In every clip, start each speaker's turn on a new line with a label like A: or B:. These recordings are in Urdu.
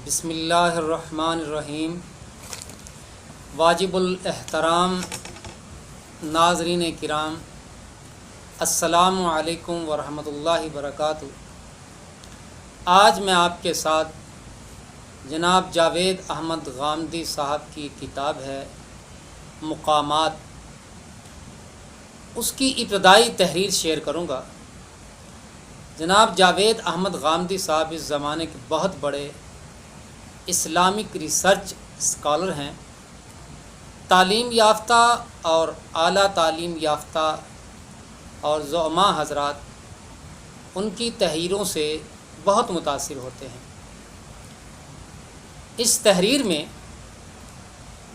A: بسم اللہ الرحمن الرحیم۔ واجب الاحترام ناظرین کرام، السلام علیکم ورحمۃ اللہ وبرکاتہ۔ آج میں آپ کے ساتھ جناب جاوید احمد غامدی صاحب کی کتاب ہے مقامات، اس کی ابتدائی تحریر شیئر کروں گا۔ جناب جاوید احمد غامدی صاحب اس زمانے کے بہت بڑے اسلامک ریسرچ اسکالر ہیں۔ تعلیم یافتہ اور اعلیٰ تعلیم یافتہ اور زعماء حضرات ان کی تحریروں سے بہت متاثر ہوتے ہیں۔ اس تحریر میں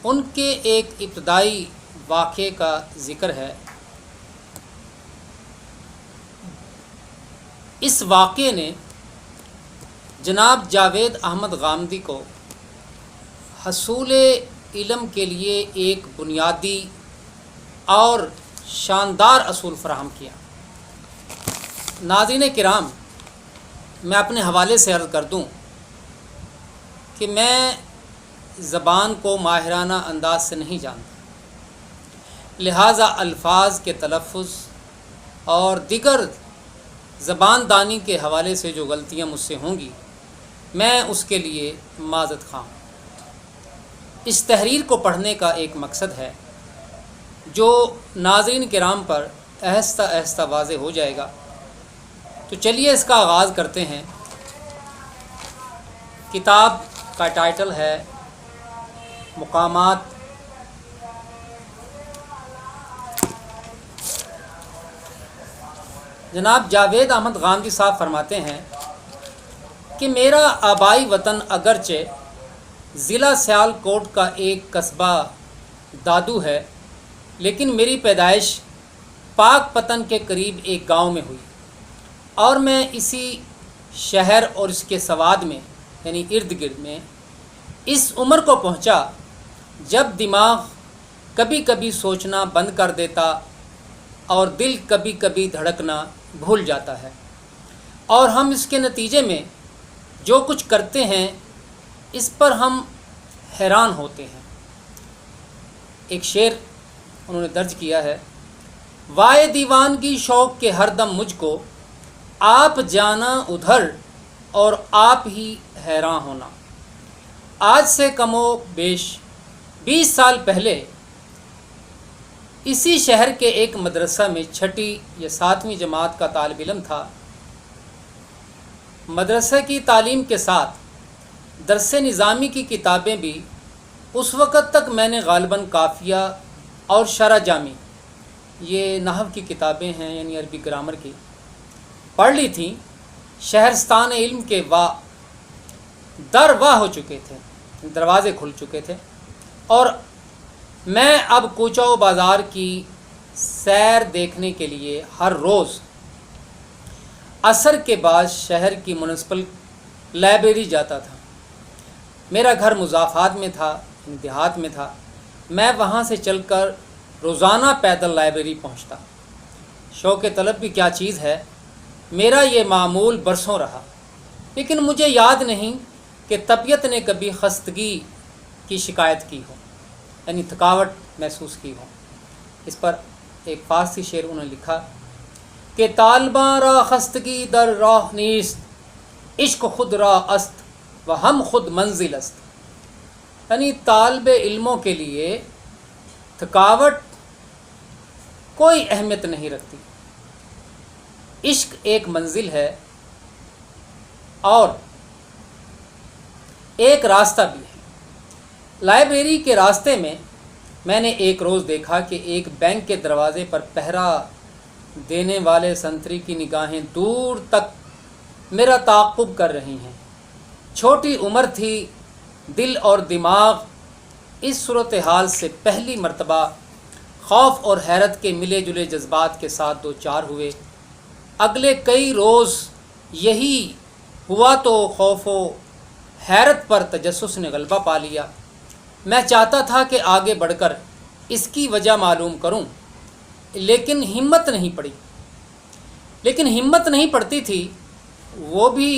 A: ان کے ایک ابتدائی واقعے کا ذکر ہے۔ اس واقعے نے جناب جاوید احمد غامدی کو حصول علم کے لیے ایک بنیادی اور شاندار اصول فراہم کیا۔ ناظرین کرام، میں اپنے حوالے سے عرض کر دوں کہ میں زبان کو ماہرانہ انداز سے نہیں جانتا، لہٰذا الفاظ کے تلفظ اور دیگر زبان دانی کے حوالے سے جو غلطیاں مجھ سے ہوں گی میں اس کے لیے معذرت خواہ ہوں۔ اس تحریر کو پڑھنے کا ایک مقصد ہے جو ناظرین کرام پر آہستہ آہستہ واضح ہو جائے گا۔ تو چلیے اس کا آغاز کرتے ہیں۔ کتاب کا ٹائٹل ہے مقامات۔ جناب جاوید احمد غامدی صاحب فرماتے ہیں کہ میرا آبائی وطن اگرچہ ضلع سیالکوٹ کا ایک قصبہ دادو ہے، لیکن میری پیدائش پاک پتن کے قریب ایک گاؤں میں ہوئی، اور میں اسی شہر اور اس کے سواد میں یعنی ارد گرد میں اس عمر کو پہنچا جب دماغ کبھی کبھی سوچنا بند کر دیتا اور دل کبھی کبھی دھڑکنا بھول جاتا ہے، اور ہم اس کے نتیجے میں جو کچھ کرتے ہیں اس پر ہم حیران ہوتے ہیں۔ ایک شعر انہوں نے درج کیا ہے، وائے دیوانگی شوق کے ہر دم مجھ کو، آپ جانا ادھر اور آپ ہی حیران ہونا۔ آج سے کم و بیش 20 سال پہلے اسی شہر کے ایک مدرسہ میں 6ٹھی یا 7ویں جماعت کا طالب علم تھا۔ مدرسہ کی تعلیم کے ساتھ درس نظامی کی کتابیں بھی اس وقت تک میں نے غالباً قافیہ اور شرح جامی، یہ نحو کی کتابیں ہیں یعنی عربی گرامر کی، پڑھ لی تھیں۔ شہرستان علم کے در واہ ہو چکے تھے، دروازے کھل چکے تھے، اور میں اب کوچہ و بازار کی سیر دیکھنے کے لیے ہر روز عصر کے بعد شہر کی میونسپل لائبریری جاتا تھا۔ میرا گھر مضافات میں تھا، دیہات میں تھا۔ میں وہاں سے چل کر روزانہ پیدل لائبریری پہنچتا۔ شوق طلب بھی کیا چیز ہے، میرا یہ معمول برسوں رہا، لیکن مجھے یاد نہیں کہ طبیعت نے کبھی خستگی کی شکایت کی ہو، یعنی تھکاوٹ محسوس کی ہو۔ اس پر ایک فارسی شعر انہوں نے لکھا کہ طالباں را خستگی در راہ نیست، عشق خود راہ است و ہم خود منزل است۔ یعنی طالب علموں کے لیے تھکاوٹ کوئی اہمیت نہیں رکھتی، عشق ایک منزل ہے اور ایک راستہ بھی ہے۔ لائبریری کے راستے میں نے ایک روز دیکھا کہ ایک بینک کے دروازے پر پہرا دینے والے سنتری کی نگاہیں دور تک میرا تعاقب کر رہی ہیں۔ چھوٹی عمر تھی، دل اور دماغ اس صورتحال سے پہلی مرتبہ خوف اور حیرت کے ملے جلے جذبات کے ساتھ دوچار ہوئے۔ اگلے کئی روز یہی ہوا تو خوف و حیرت پر تجسس نے غلبہ پا لیا۔ میں چاہتا تھا کہ آگے بڑھ کر اس کی وجہ معلوم کروں، لیکن ہمت نہیں پڑتی تھی۔ وہ بھی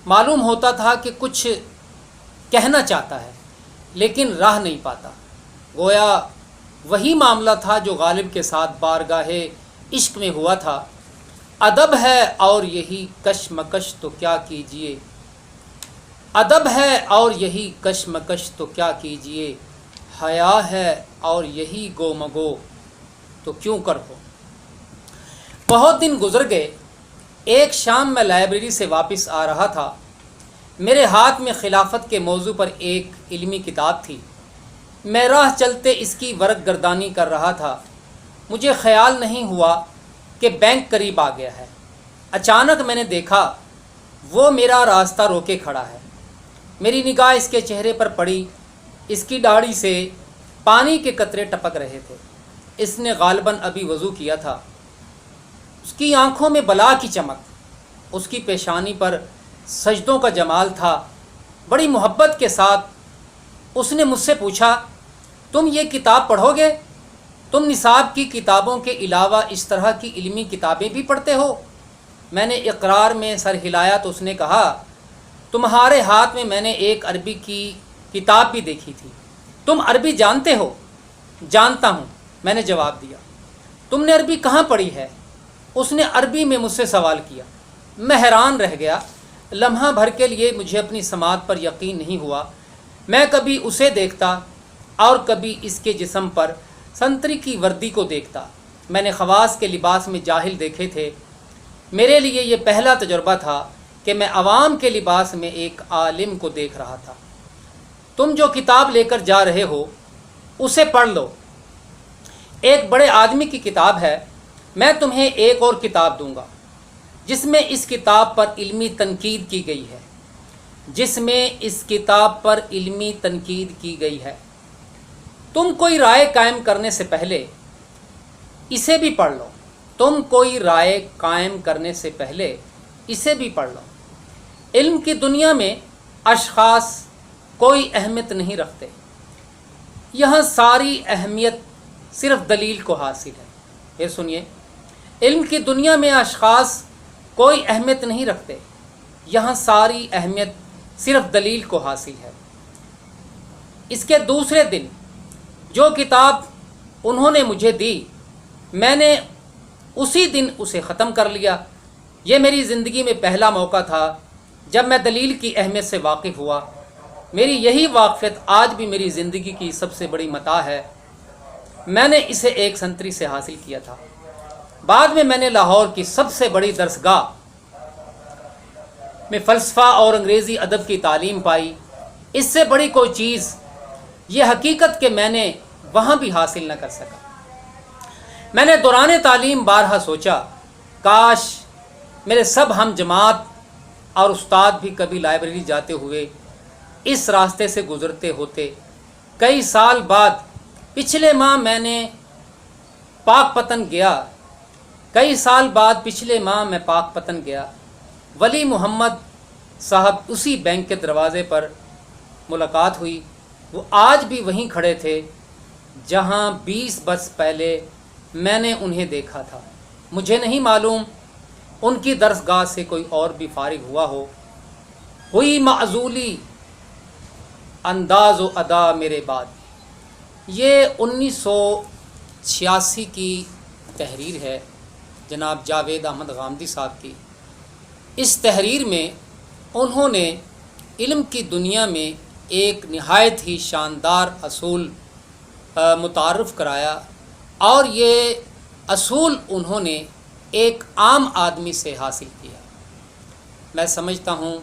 A: معلوم ہوتا تھا کہ کچھ کہنا چاہتا ہے لیکن راہ نہیں پاتا۔ گویا وہی معاملہ تھا جو غالب کے ساتھ بارگاہ عشق میں ہوا تھا۔ ادب ہے اور یہی کشمکش تو کیا کیجیے، ادب ہے اور یہی کشمکش تو کیا کیجیے، حیا ہے اور یہی گو مگو تو کیوں کر ہو۔ بہت دن گزر گئے۔ ایک شام میں لائبریری سے واپس آ رہا تھا۔ میرے ہاتھ میں خلافت کے موضوع پر ایک علمی کتاب تھی۔ میں راہ چلتے اس کی ورق گردانی کر رہا تھا۔ مجھے خیال نہیں ہوا کہ بینک قریب آ گیا ہے۔ اچانک میں نے دیکھا وہ میرا راستہ روکے کھڑا ہے۔ میری نگاہ اس کے چہرے پر پڑی۔ اس کی داڑھی سے پانی کے قطرے ٹپک رہے تھے۔ اس نے غالباً ابھی وضو کیا تھا۔ اس کی آنکھوں میں بلا کی چمک، اس کی پیشانی پر سجدوں کا جمال تھا۔ بڑی محبت کے ساتھ اس نے مجھ سے پوچھا، تم یہ کتاب پڑھو گے؟ تم نصاب کی کتابوں کے علاوہ اس طرح کی علمی کتابیں بھی پڑھتے ہو؟ میں نے اقرار میں سر ہلایا تو اس نے کہا، تمہارے ہاتھ میں نے ایک عربی کی کتاب بھی دیکھی تھی۔ تم عربی جانتے ہو؟ جانتا ہوں، میں نے جواب دیا۔ تم نے عربی کہاں پڑھی ہے؟ اس نے عربی میں مجھ سے سوال کیا۔ میں حیران رہ گیا۔ لمحہ بھر کے لیے مجھے اپنی سماعت پر یقین نہیں ہوا۔ میں کبھی اسے دیکھتا اور کبھی اس کے جسم پر سنتری کی وردی کو دیکھتا۔ میں نے خواص کے لباس میں جاہل دیکھے تھے۔ میرے لیے یہ پہلا تجربہ تھا کہ میں عوام کے لباس میں ایک عالم کو دیکھ رہا تھا۔ تم جو کتاب لے کر جا رہے ہو اسے پڑھ لو، ایک بڑے آدمی کی کتاب ہے۔ میں تمہیں ایک اور کتاب دوں گا جس میں اس کتاب پر علمی تنقید کی گئی ہے، تم کوئی رائے قائم کرنے سے پہلے اسے بھی پڑھ لو۔ علم کی دنیا میں اشخاص کوئی اہمیت نہیں رکھتے، یہاں ساری اہمیت صرف دلیل کو حاصل ہے۔ پھر سنیے، علم کی دنیا میں اشخاص کوئی اہمیت نہیں رکھتے، یہاں ساری اہمیت صرف دلیل کو حاصل ہے۔ اس کے دوسرے دن جو کتاب انہوں نے مجھے دی، میں نے اسی دن اسے ختم کر لیا۔ یہ میری زندگی میں پہلا موقع تھا جب میں دلیل کی اہمیت سے واقف ہوا۔ میری یہی واقفیت آج بھی میری زندگی کی سب سے بڑی متاع ہے۔ میں نے اسے ایک سنتری سے حاصل کیا تھا۔ بعد میں نے لاہور کی سب سے بڑی درسگاہ میں فلسفہ اور انگریزی ادب کی تعلیم پائی۔ اس سے بڑی کوئی چیز یہ حقیقت کہ میں نے وہاں بھی حاصل نہ کر سکا۔ میں نے دوران تعلیم بارہا سوچا، کاش میرے سب ہم جماعت اور استاد بھی کبھی لائبریری جاتے ہوئے اس راستے سے گزرتے ہوتے۔ کئی سال بعد پچھلے ماہ میں پاک پتن گیا۔ ولی محمد صاحب اسی بینک کے دروازے پر ملاقات ہوئی۔ وہ آج بھی وہیں کھڑے تھے جہاں 20 برس پہلے میں نے انہیں دیکھا تھا۔ مجھے نہیں معلوم ان کی درسگاہ سے کوئی اور بھی فارغ ہوا ہو۔ ہوئی معزولی انداز و ادا میرے بعد۔ یہ 1986 کی تحریر ہے جناب جاوید احمد غامدی صاحب کی۔ اس تحریر میں انہوں نے علم کی دنیا میں ایک نہایت ہی شاندار اصول متعارف کرایا، اور یہ اصول انہوں نے ایک عام آدمی سے حاصل کیا۔ میں سمجھتا ہوں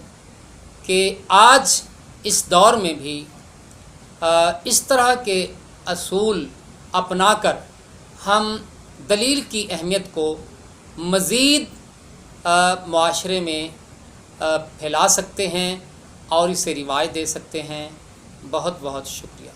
A: کہ آج اس دور میں بھی اس طرح کے اصول اپنا کر ہم دلیل کی اہمیت کو مزید معاشرے میں پھیلا سکتے ہیں اور اسے روایت دے سکتے ہیں۔ بہت بہت شکریہ۔